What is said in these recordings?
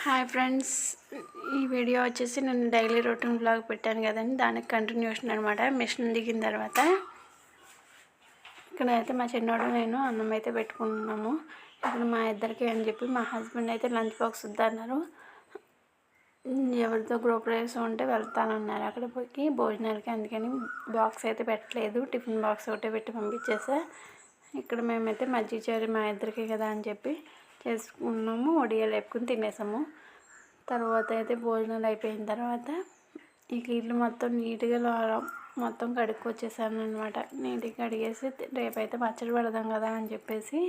Hi friends, ఈ video వచ్చేసి నేను డైలీ రొటీన్ బ్లాగ్ పెట్టాను కదండి, దానికి కంటిన్యూషన్ అనమాట. మిషన్ దిగిన తర్వాత ఇక్కడైతే మా చిన్నోడు నేను అన్నం అయితే పెట్టుకుంటున్నాము. ఇక్కడ మా ఇద్దరికి అని చెప్పి మా హస్బెండ్ అయితే లంచ్ బాక్స్ వద్దన్నారు. ఎవరితో గృహప్రవేశం ఉంటే వెళ్తానన్నారు అక్కడ పోయి భోజనాలకి. అందుకని బాక్స్ అయితే పెట్టలేదు, టిఫిన్ బాక్స్ ఒకటే పెట్టి పంపించేసా. ఇక్కడ మేమైతే మజ్జిగ చారు మా ఇద్దరికి కదా అని చెప్పి చేసుకున్నాము. వడియాలు వేపుకుని తినేసాము. తర్వాత అయితే భోజనాలు అయిపోయిన తర్వాత ఇక ఇల్లు మొత్తం నీట్గా మొత్తం కడుక్కొచ్చేసాను అనమాట. నీట్గా కడిగేసి రేపైతే పచ్చడి పెడదాం కదా అని చెప్పేసి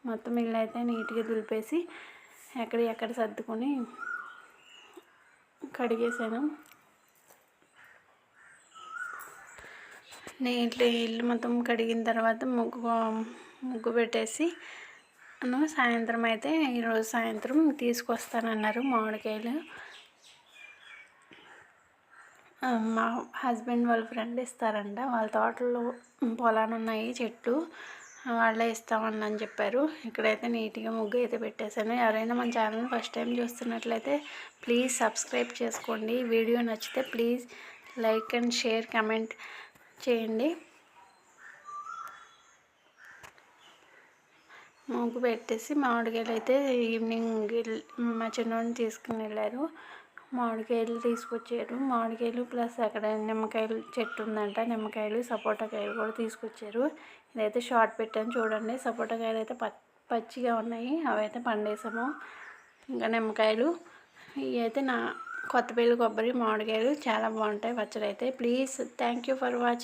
మొత్తం ఇల్లు అయితే నీట్గా దులిపేసి ఎక్కడ సర్దుకొని కడిగేసాను. నీట్గా ఇల్లు మొత్తం కడిగిన తర్వాత ముగ్గు పెట్టేసి సాయంత్రం అయితే ఈరోజు సాయంత్రం తీసుకొస్తానన్నారు మామిడికాయలు. మా హస్బెండ్ వాళ్ళ ఫ్రెండ్ ఇస్తారంట. వాళ్ళ తోటలో పొలాలు ఉన్నాయి, చెట్లు, వాళ్ళే ఇస్తామని చెప్పారు. ఇక్కడైతే నీట్గా ముగ్గు అయితే పెట్టేశాను. ఎవరైనా మన ఛానల్ ఫస్ట్ టైం చూస్తున్నట్లయితే ప్లీజ్ సబ్స్క్రైబ్ చేసుకోండి. వీడియో నచ్చితే please like and share comment చేయండి. ముగ్గు పెట్టేసి మామిడికాయలు అయితే ఈవినింగ్ మా చిన్నోడిని తీసుకుని వెళ్ళారు. మామిడికాయలు తీసుకొచ్చారు. మామిడికాయలు ప్లస్ అక్కడ నిమ్మకాయలు చెట్టు ఉందంట, నిమ్మకాయలు సపోటా కాయలు కూడా తీసుకొచ్చారు. ఇదైతే షార్ట్ పెట్టాను చూడండి. సపోటా కాయలు అయితే పచ్చిగా ఉన్నాయి, అవైతే పండేసాము. ఇంకా నిమ్మకాయలు ఇవి అయితే కొత్తపల్లి కొబ్బరి, మామిడికాయలు చాలా బాగుంటాయి పచ్చడి అయితే. Please thank you for watching.